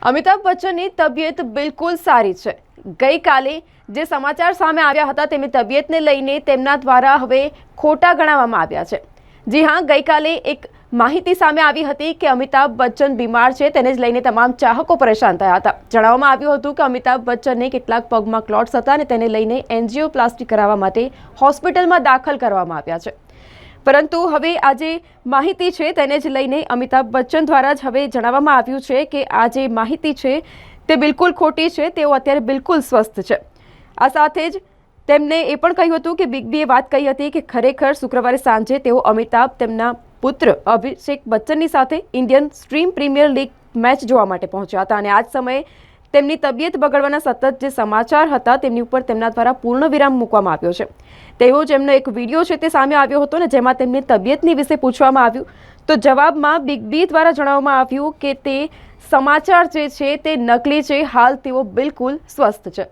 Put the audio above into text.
અમિતાભ બચ્ચનની તબિયત બિલકુલ સારી છે। ગઈકાલે જે સમાચાર સામે આવ્યા હતા તેમની તબિયતને લઈને તેમના દ્વારા હવે ખોટા ગણાવવામાં આવ્યા છે। જી હા, ગઈકાલે એક માહિતી સામે આવી હતી કે અમિતાભ બચ્ચન બીમાર છે, તેને જ લઈને તમામ ચાહકો પરેશાન થયા હતા। જણાવવામાં આવ્યું હતું કે અમિતાભ બચ્ચનને કેટલાક પગમાં ક્લોટ્સ હતા અને તેને લઈને એન્જિયોપ્લાસ્ટી કરાવવા માટે હોસ્પિટલમાં દાખલ કરવામાં આવ્યા છે। પરંતુ હવે આ જે માહિતી છે તેને જ લઈને અમિતાભ બચ્ચન દ્વારા જ હવે જણાવવામાં આવ્યું છે કે આ જે માહિતી છે તે બિલકુલ ખોટી છે, તેઓ અત્યારે બિલકુલ સ્વસ્થ છે। આ સાથે જ તેમણે એ પણ કહ્યું હતું કે બિગ બીએ વાત કહી હતી કે ખરેખર શુક્રવારે સાંજે તેઓ અમિતાભ તેમના પુત્ર અભિષેક બચ્ચનની સાથે Indian stream premier league match જોવા માટે પહોંચ્યા હતા અને આ જ સમયે તેમની તબિયત બગડવાના સતત જે સમાચાર હતા તેમની ઉપર તેમના દ્વારા પૂર્ણ વિરામ મૂકવામાં આવ્યો છે। તેવો જ એમનો એક વિડીયો છે તે સામે આવ્યો હતો ને જેમાં તેમની તબિયતની વિશે પૂછવામાં આવ્યું તો જવાબમાં બિગ બી દ્વારા જણાવવામાં આવ્યું કે તે સમાચાર જે છે તે નકલી છે, હાલ તેઓ બિલકુલ સ્વસ્થ છે।